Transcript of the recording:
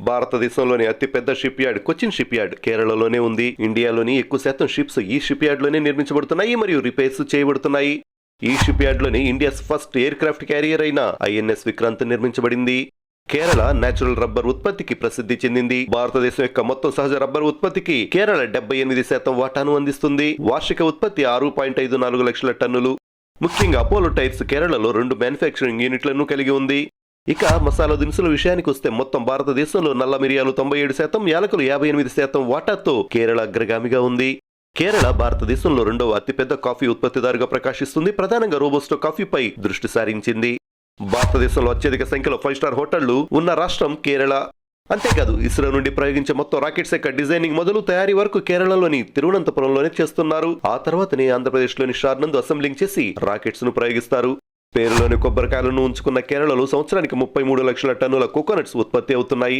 భారతదేశంలోని అతిపెద్ద ship yard Cochin ship yard కేరళలోనే ఉంది. ఇండియాలోని ఎక్కువ శాతం షిప్స్ ఈ షిప్ యార్డ్ లోనే నిర్మించబడుతున్నాయి మరియు రిపేర్స్ చేయబడుతున్నాయి. ఈ షిప్ యార్డ్ లోని India's first air craft carrier అయిన ఐఎన్ఎస్ విక్రాంత్ నిర్మించబడింది. కేరళ నేచురల్ రబ్బర్ ఉత్పత్తికి ప్రసిద్ధి చెందింది. భారతదేశం యొక్క మొత్తం సహజ రబ్బర్ ఉత్పత్తికి కేరళ 78% వాటాను అందిస్తుంది. వార్షిక ఉత్పత్తి 6.54 లక్షల టన్నులు. ముఖ్యంగా అపోలో టైర్స్ కేరళలో 2 మ్యానుఫ్యాక్చరింగ్ యూనిట్లను కలిగి ఉంది. ఇక మసాలా దినుసుల విషయానికి వస్తే మొత్తం భారతదేశంలో నల్ల మిరియాలు 97%, యాలకులు 58% వాటాతో కేరళ అగ్రగామిగా ఉంది. కేరళ భారతదేశంలో 2వ అతిపెద్ద కాఫీ ఉత్పత్తిదారుగా ప్రకాశిస్తుంది. ప్రధానంగా రోబోస్టో కాఫీపై దృష్టి సారించింది. భారతదేశంలో అత్యధిక సంఖ్యలో 5 స్టార్ హోటళ్లు ఉన్న రాష్ట్రం కేరళ. అంతేకాదు ఇస్రో నుండి ప్రయోగించే మొత్తం రాకెట్స్ యొక్క డిజైనింగ్ మొదలు తయారీ వరకు కేరళలోని తిరువనంతపురంలోనే చేస్తున్నారు. ఆ తర్వాతనే ఆంధ్రప్రదేశ్లోని షార్నందు అసెంబ్లింగ్ చేసి రాకెట్స్ ను ప్రయోగిస్తారు. పేరులోని కొబ్బరికాయలను ఉంచుకున్న కేరళలో సంవత్సరానికి 33 లక్షల టన్నుల కోకోనట్స్ ఉత్పత్తి అవుతున్నాయి.